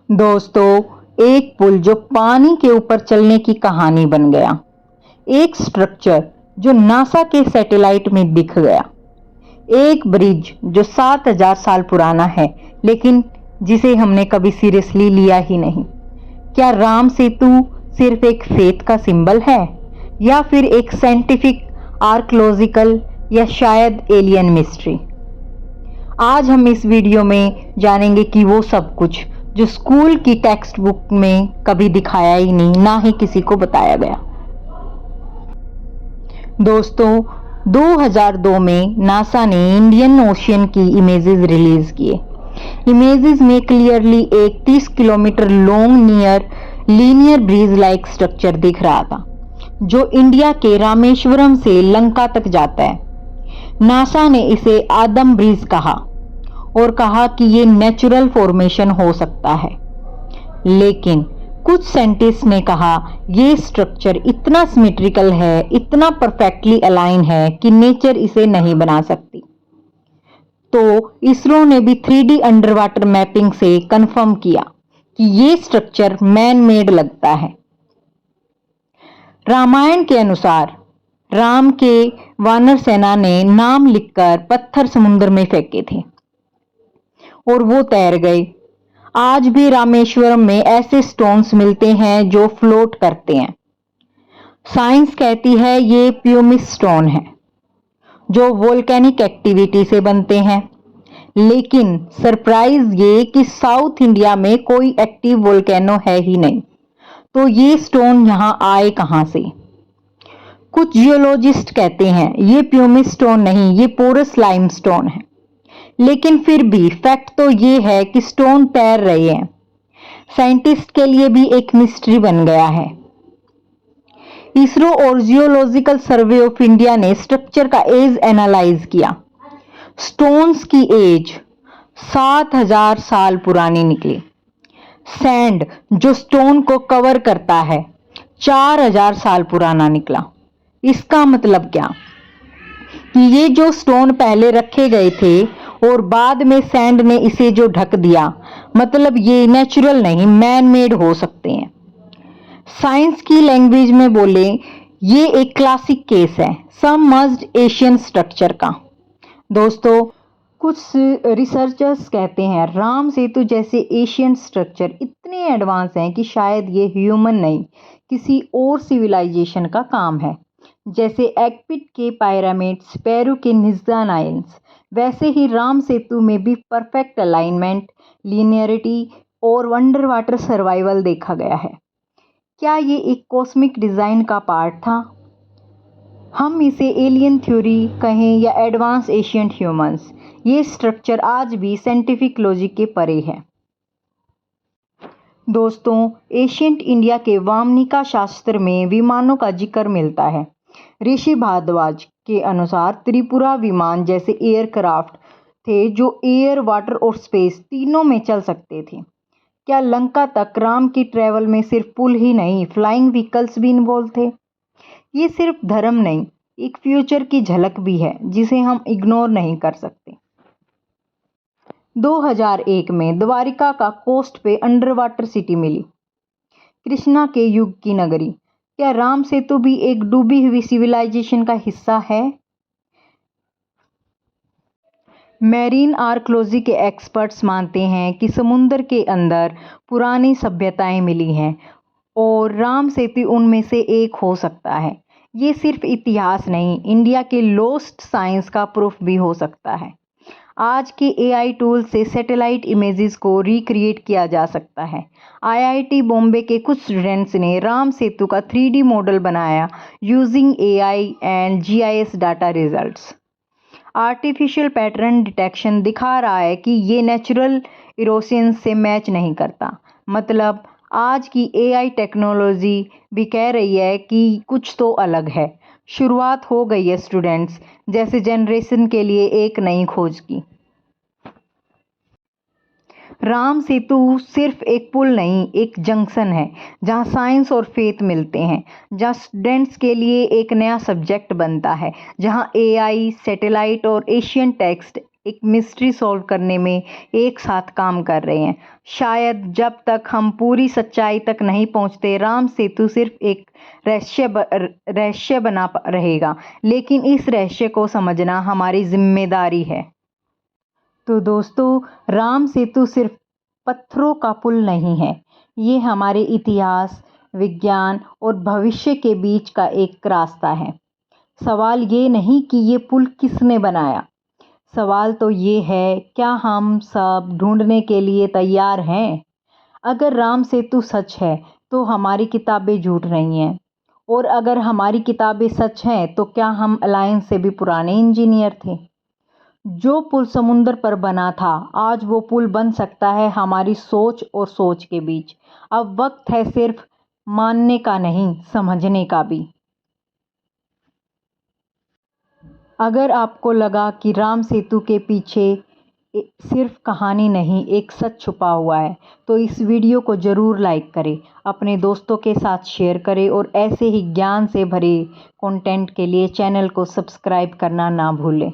दोस्तों, एक पुल जो पानी के ऊपर चलने की कहानी बन गया, एक स्ट्रक्चर जो नासा के सैटेलाइट में दिख गया, एक ब्रिज जो 7000 साल पुराना है लेकिन जिसे हमने कभी सीरियसली लिया ही नहीं। क्या राम सेतु सिर्फ एक फेथ का सिंबल है या फिर एक साइंटिफिक, आर्कोलॉजिकल या शायद एलियन मिस्ट्री? आज हम इस वीडियो में जानेंगे कि वो सब कुछ जो स्कूल की टेक्स्ट बुक में कभी दिखाया ही नहीं, ना ही किसी को बताया गया। दोस्तों, 2002 में नासा ने इंडियन ओशियन की इमेजेस रिलीज किए। इमेजेस में क्लियरली एक 30 kilometre long near linear bridge like structure दिख रहा था, जो इंडिया के रामेश्वरम से लंका तक जाता है। नासा ने इसे आदम ब्रिज कहा और कहा कि ये नेचुरल फॉर्मेशन हो सकता है, लेकिन कुछ साइंटिस्ट ने कहा ये स्ट्रक्चर इतना सिमेट्रिकल है, इतना परफेक्टली अलाइन है कि नेचर इसे नहीं बना सकती। तो इसरो ने भी 3D अंडर वाटर मैपिंग से कंफर्म किया कि ये स्ट्रक्चर मैन मेड लगता है। रामायण के अनुसार राम के वानर सेना ने नाम लिखकर पत्थर समुद्र में फेंके थे और वो तैर गए। आज भी रामेश्वरम में ऐसे स्टोन्स मिलते हैं जो फ्लोट करते हैं। साइंस कहती है ये प्यूमिस स्टोन है जो वोल्केनिक एक्टिविटी से बनते हैं, लेकिन सरप्राइज ये कि साउथ इंडिया में कोई एक्टिव वोल्केनो है ही नहीं, तो ये स्टोन यहां आए कहां से? कुछ जियोलॉजिस्ट कहते हैं ये प्यूमिस स्टोन नहीं, ये पोरस लाइमस्टोन है, लेकिन फिर भी फैक्ट तो ये है कि स्टोन तैर रहे हैं। साइंटिस्ट के लिए भी एक मिस्ट्री बन गया है। इसरो और जियोलॉजिकल सर्वे ऑफ इंडिया ने स्ट्रक्चर का एज एनालाइज किया। स्टोन्स की एज 7000 साल पुरानी निकली। सैंड जो स्टोन को कवर करता है 4000 साल पुराना निकला। इसका मतलब क्या कि ये जो स्टोन पहले रखे गए थे और बाद में सैंड ने इसे जो ढक दिया, मतलब ये नेचुरल नहीं, मैन मेड हो सकते हैं। साइंस की लैंग्वेज में बोले ये एक क्लासिक केस है सबमर्ज्ड एशियन स्ट्रक्चर का। दोस्तों, कुछ रिसर्चर्स कहते हैं राम सेतु जैसे एशियन स्ट्रक्चर इतने एडवांस हैं कि शायद ये ह्यूमन नहीं, किसी और सिविलाइजेशन का काम है। जैसे एग्पिट के पिरामिड्स, पेरू के निज़्ज़ा नाइल्स, वैसे ही राम सेतु में भी परफेक्ट अलाइनमेंट, लीनियरिटी और अंडर वाटर सर्वाइवल देखा गया है। क्या ये एक कॉस्मिक डिज़ाइन का पार्ट था? हम इसे एलियन थ्योरी कहें या एडवांस एशियंट ह्यूमंस, ये स्ट्रक्चर आज भी साइंटिफिक लॉजिक के परे है। दोस्तों, एशियंट इंडिया के वामनिका शास्त्र में विमानों का जिक्र मिलता है। ऋषि भारद्वाज के अनुसार त्रिपुरा विमान जैसे एयरक्राफ्ट थे जो एयर, वाटर और स्पेस तीनों में चल सकते थे। क्या लंका तक राम की ट्रेवल में सिर्फ पुल ही नहीं, फ्लाइंग व्हीकल्स भी इन्वॉल्व थे? ये सिर्फ धर्म नहीं, एक फ्यूचर की झलक भी है जिसे हम इग्नोर नहीं कर सकते। 2001 में द्वारिका का कोस्ट पे अंडर वाटर सिटी मिली, कृष्णा के युग की नगरी। क्या राम सेतु भी एक डूबी हुई सिविलाइजेशन का हिस्सा है? मैरीन आर्कोलॉजी के एक्सपर्ट्स मानते हैं कि समुद्र के अंदर पुरानी सभ्यताएं मिली हैं और राम सेतु उनमें से एक हो सकता है। ये सिर्फ इतिहास नहीं, इंडिया के लॉस्ट साइंस का प्रूफ भी हो सकता है। आज के AI टूल से सैटेलाइट इमेजेस को रिक्रिएट किया जा सकता है। IIT बॉम्बे के कुछ स्टूडेंट्स ने राम सेतु का 3D मॉडल बनाया using AI and GIS data results. Artificial pattern detection दिखा रहा है कि ये नेचुरल इरोशन से मैच नहीं करता। मतलब आज की AI टेक्नोलॉजी भी कह रही है कि कुछ तो अलग है। शुरुआत हो गई है स्टूडेंट्स, जैसे जनरेशन के लिए एक नई खोज की। राम सेतु सिर्फ एक पुल नहीं, एक जंक्शन है जहां साइंस और फेथ मिलते हैं, जहां स्टूडेंट्स के लिए एक नया सब्जेक्ट बनता है, जहां AI, सैटेलाइट और एशियन टेक्स्ट एक मिस्ट्री सॉल्व करने में एक साथ काम कर रहे हैं। शायद जब तक हम पूरी सच्चाई तक नहीं पहुंचते, राम सेतु सिर्फ एक रहस्य बना रहेगा, लेकिन इस रहस्य को समझना हमारी जिम्मेदारी है। तो दोस्तों, राम सेतु सिर्फ पत्थरों का पुल नहीं है, ये हमारे इतिहास, विज्ञान और भविष्य के बीच का एक रास्ता है। सवाल ये नहीं कि ये पुल किसने बनाया, सवाल तो ये है, क्या हम सब ढूंढने के लिए तैयार हैं? अगर राम सेतु सच है तो हमारी किताबें झूठ नहीं हैं, और अगर हमारी किताबें सच हैं तो क्या हम अलायंस से भी पुराने इंजीनियर थे? जो पुल समुद्र पर बना था, आज वो पुल बन सकता है हमारी सोच और सोच के बीच। अब वक्त है सिर्फ मानने का नहीं, समझने का भी। अगर आपको लगा कि राम सेतु के पीछे सिर्फ कहानी नहीं, एक सच छुपा हुआ है, तो इस वीडियो को ज़रूर लाइक करें, अपने दोस्तों के साथ शेयर करें और ऐसे ही ज्ञान से भरे कंटेंट के लिए चैनल को सब्सक्राइब करना ना भूलें।